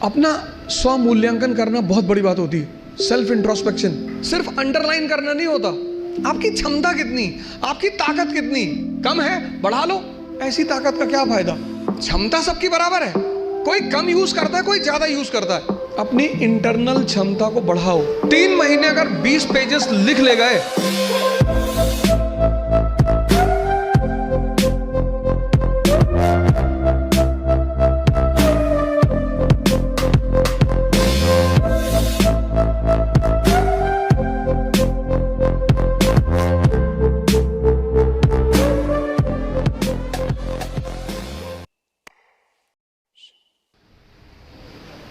अपना स्व मूल्यांकन करना बहुत बड़ी बात होती है। सेल्फ इंट्रोस्पेक्शन सिर्फ अंडरलाइन करना नहीं होता। आपकी क्षमता कितनी, आपकी ताकत कितनी, कम है बढ़ा लो। ऐसी ताकत का क्या फायदा। क्षमता सबकी बराबर है, कोई कम यूज करता है, कोई ज्यादा यूज करता है। अपनी इंटरनल क्षमता को बढ़ाओ। 3 महीने अगर 20 पेजेस लिख ले गए,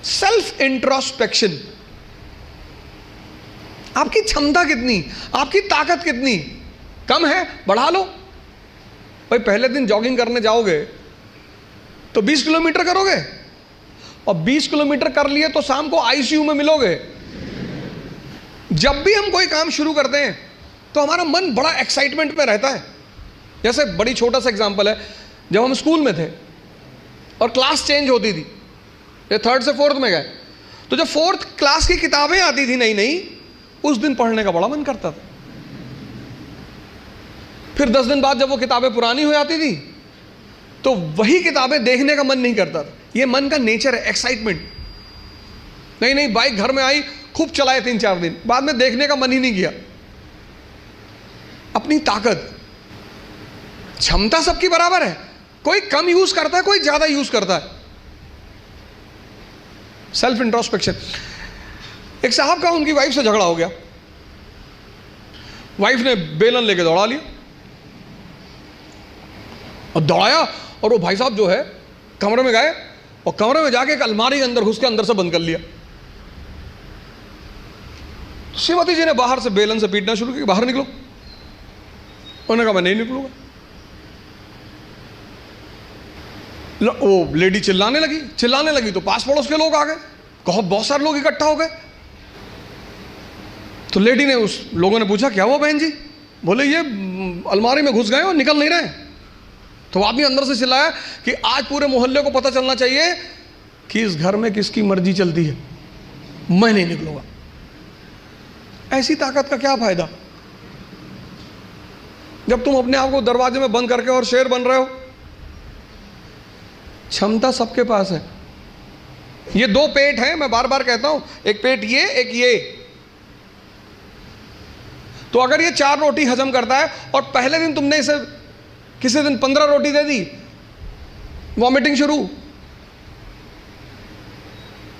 सेल्फ इंट्रोस्पेक्शन। आपकी क्षमता कितनी, आपकी ताकत कितनी, कम है बढ़ा लो। भाई पहले दिन जॉगिंग करने जाओगे तो 20 किलोमीटर करोगे, और 20 किलोमीटर कर लिए तो शाम को आईसीयू में मिलोगे। जब भी हम कोई काम शुरू करते हैं तो हमारा मन बड़ा एक्साइटमेंट में रहता है। जैसे बड़ी छोटा सा एग्जांपल है, जब हम स्कूल में थे और क्लास चेंज होती थी, ये 3rd से 4th में गए, तो जब 4th क्लास की किताबें आती थी नई नई, उस दिन पढ़ने का बड़ा मन करता था। फिर 10 दिन बाद जब वो किताबें पुरानी हो जाती थी तो वही किताबें देखने का मन नहीं करता था। ये मन का नेचर है, एक्साइटमेंट। नई बाइक घर में आई, खूब चलाए 3-4 दिन, बाद में देखने का मन ही नहीं किया। अपनी ताकत क्षमता सबकी बराबर है, कोई कम यूज करता है, कोई ज्यादा यूज करता है। Self introspection. एक साहब का उनकी वाइफ से झगड़ा हो गया, वाइफ ने बेलन लेके दौड़ा लिया और दौड़ाया, और वो भाई साहब जो है कमरे में गए और कमरे में जाके एक अलमारी के अंदर घुस के अंदर से बंद कर लिया। श्रीमती जी ने बाहर से बेलन से पीटना शुरू किया, बाहर निकलो। उन्होंने कहा मैं नहीं निकलूंगा। वो लेडी चिल्लाने लगी तो पास पड़ोस के लोग आ गए, बहुत सारे लोग इकट्ठा हो गए। तो लेडी ने, उस लोगों ने पूछा क्या हुआ बहन जी? बोले ये अलमारी में घुस गए और निकल नहीं रहे। तो आदमी अंदर से चिल्लाया कि आज पूरे मोहल्ले को पता चलना चाहिए कि इस घर में किसकी मर्जी चलती है, मैं नहीं निकलूंगा। ऐसी ताकत का क्या फायदा जब तुम अपने आप को दरवाजे में बंद करके और शेर बन रहे हो। क्षमता सबके पास है। ये 2 पेट हैं, मैं बार बार कहता हूं, एक पेट ये, एक ये। तो अगर ये 4 रोटी हजम करता है और पहले दिन तुमने इसे किसी दिन 15 रोटी दे दी, वॉमिटिंग शुरू।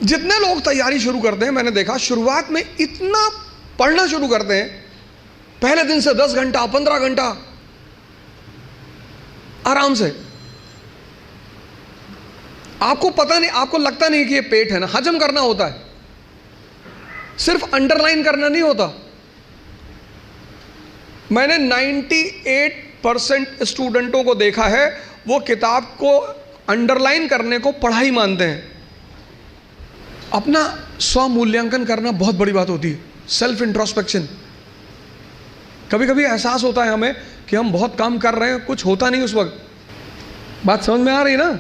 जितने लोग तैयारी शुरू करते हैं, मैंने देखा शुरुआत में इतना पढ़ना शुरू करते हैं, पहले दिन से 10 घंटा 15 घंटा आराम से। आपको पता नहीं, आपको लगता नहीं कि ये पेट है ना, हजम करना होता है, सिर्फ अंडरलाइन करना नहीं होता। मैंने 98% स्टूडेंटों को देखा है, वो किताब को अंडरलाइन करने को पढ़ाई मानते हैं। अपना स्व मूल्यांकन करना बहुत बड़ी बात होती है। Self introspection. कभी कभी एहसास होता है हमें कि हम बहुत काम कर रहे हैं, कुछ होता नहीं उस वक्त। बात समझ में आ रही ना?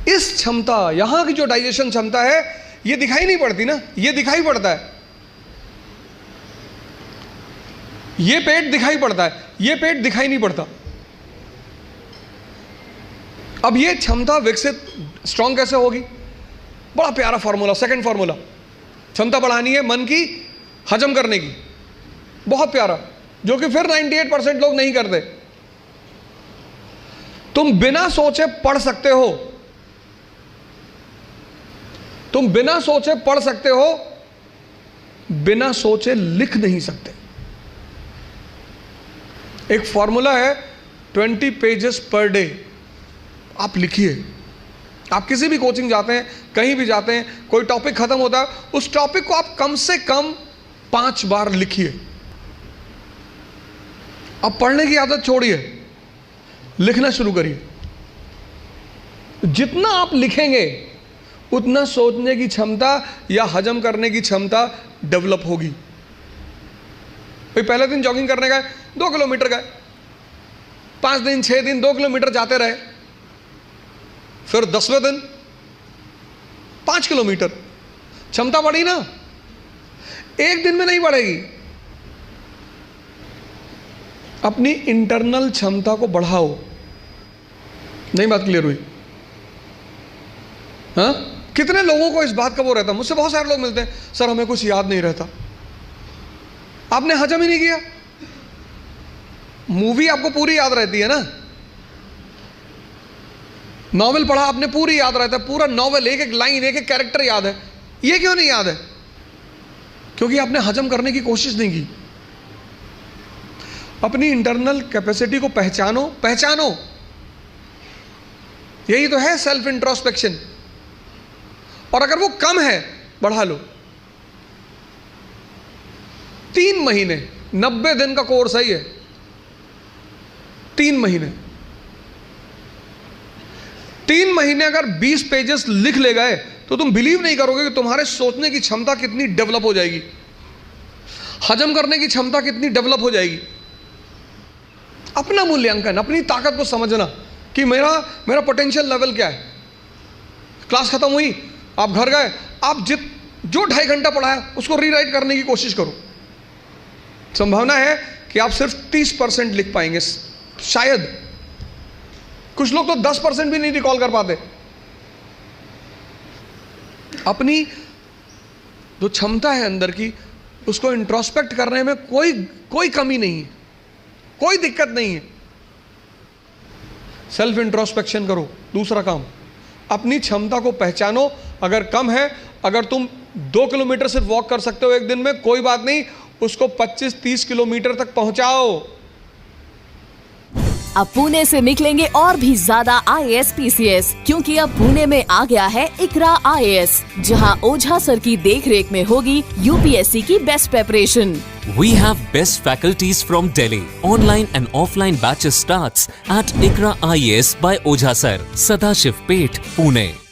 इस क्षमता, यहां की जो डाइजेशन क्षमता है, ये दिखाई नहीं पड़ती ना, ये दिखाई पड़ता है। ये पेट दिखाई पड़ता है, ये पेट दिखाई नहीं पड़ता। अब ये क्षमता विकसित, स्ट्रांग कैसे होगी? बड़ा प्यारा फॉर्मूला, सेकंड फॉर्मूला। क्षमता बढ़ानी है मन की, हजम करने की, बहुत प्यारा, जो कि फिर 98% लोग नहीं करते। तुम बिना सोचे पढ़ सकते हो, तुम बिना सोचे पढ़ सकते हो, बिना सोचे लिख नहीं सकते। एक फॉर्मूला है 20 पेजेस पर डे। आप लिखिए। आप किसी भी कोचिंग जाते हैं, कहीं भी जाते हैं, कोई टॉपिक खत्म होता है, उस टॉपिक को आप कम से कम 5 बार लिखिए। अब पढ़ने की आदत छोड़िए, लिखना शुरू करिए। जितना आप लिखेंगे उतना सोचने की क्षमता या हजम करने की क्षमता डेवलप होगी। भाई पहले दिन जॉगिंग करने गए, 2 किलोमीटर गए, 5 दिन 6 दिन 2 किलोमीटर जाते रहे। फिर 10वें दिन 5 किलोमीटर। क्षमता बढ़ी ना, एक दिन में नहीं बढ़ेगी। अपनी इंटरनल क्षमता को बढ़ाओ। नहीं बात क्लियर हुई? हाँ, कितने लोगों को इस बात का वो रहता है, मुझसे बहुत सारे लोग मिलते हैं, सर हमें कुछ याद नहीं रहता। आपने हजम ही नहीं किया। मूवी आपको पूरी याद रहती है ना, नॉवेल पढ़ा आपने पूरी याद रहता है, पूरा नॉवेल, एक एक लाइन, एक एक कैरेक्टर याद है। ये क्यों नहीं याद है? क्योंकि आपने हजम करने की कोशिश नहीं की। अपनी इंटरनल कैपेसिटी को पहचानो, पहचानो। यही तो है सेल्फ इंट्रोस्पेक्शन। और अगर वो कम है, बढ़ा लो। 3 महीने, 90 दिन का कोर्स है ये। 3 महीने, 3 महीने अगर 20 पेजेस लिख ले गए तो तुम बिलीव नहीं करोगे कि तुम्हारे सोचने की क्षमता कितनी डेवलप हो जाएगी, हजम करने की क्षमता कितनी डेवलप हो जाएगी। अपना मूल्यांकन, अपनी ताकत को समझना कि मेरा पोटेंशियल लेवल क्या है। क्लास खत्म हुई, आप घर गए, आप जो 2.5 घंटा पढ़ा है उसको रीराइट करने की कोशिश करो। संभावना है कि आप सिर्फ 30% लिख पाएंगे, शायद। कुछ लोग तो 10% भी नहीं रिकॉल कर पाते। अपनी जो क्षमता है अंदर की, उसको इंट्रोस्पेक्ट करने में कोई कमी नहीं है, कोई दिक्कत नहीं है। सेल्फ इंट्रोस्पेक्शन करो। दूसरा काम, अपनी क्षमता को पहचानो। अगर कम है, अगर तुम 2 किलोमीटर सिर्फ वॉक कर सकते हो एक दिन में, कोई बात नहीं, उसको 25-30 किलोमीटर तक पहुंचाओ। अब पुणे से निकलेंगे और भी ज्यादा IAS PCS, क्योंकि अब पुणे में आ गया है इकरा IAS, जहां ओझा सर की देखरेख में होगी UPSC की best preparation. We have best faculties from Delhi. Online and offline batches starts at Ikra IAS by Ojha Sir, Sadashiv Peth, Pune.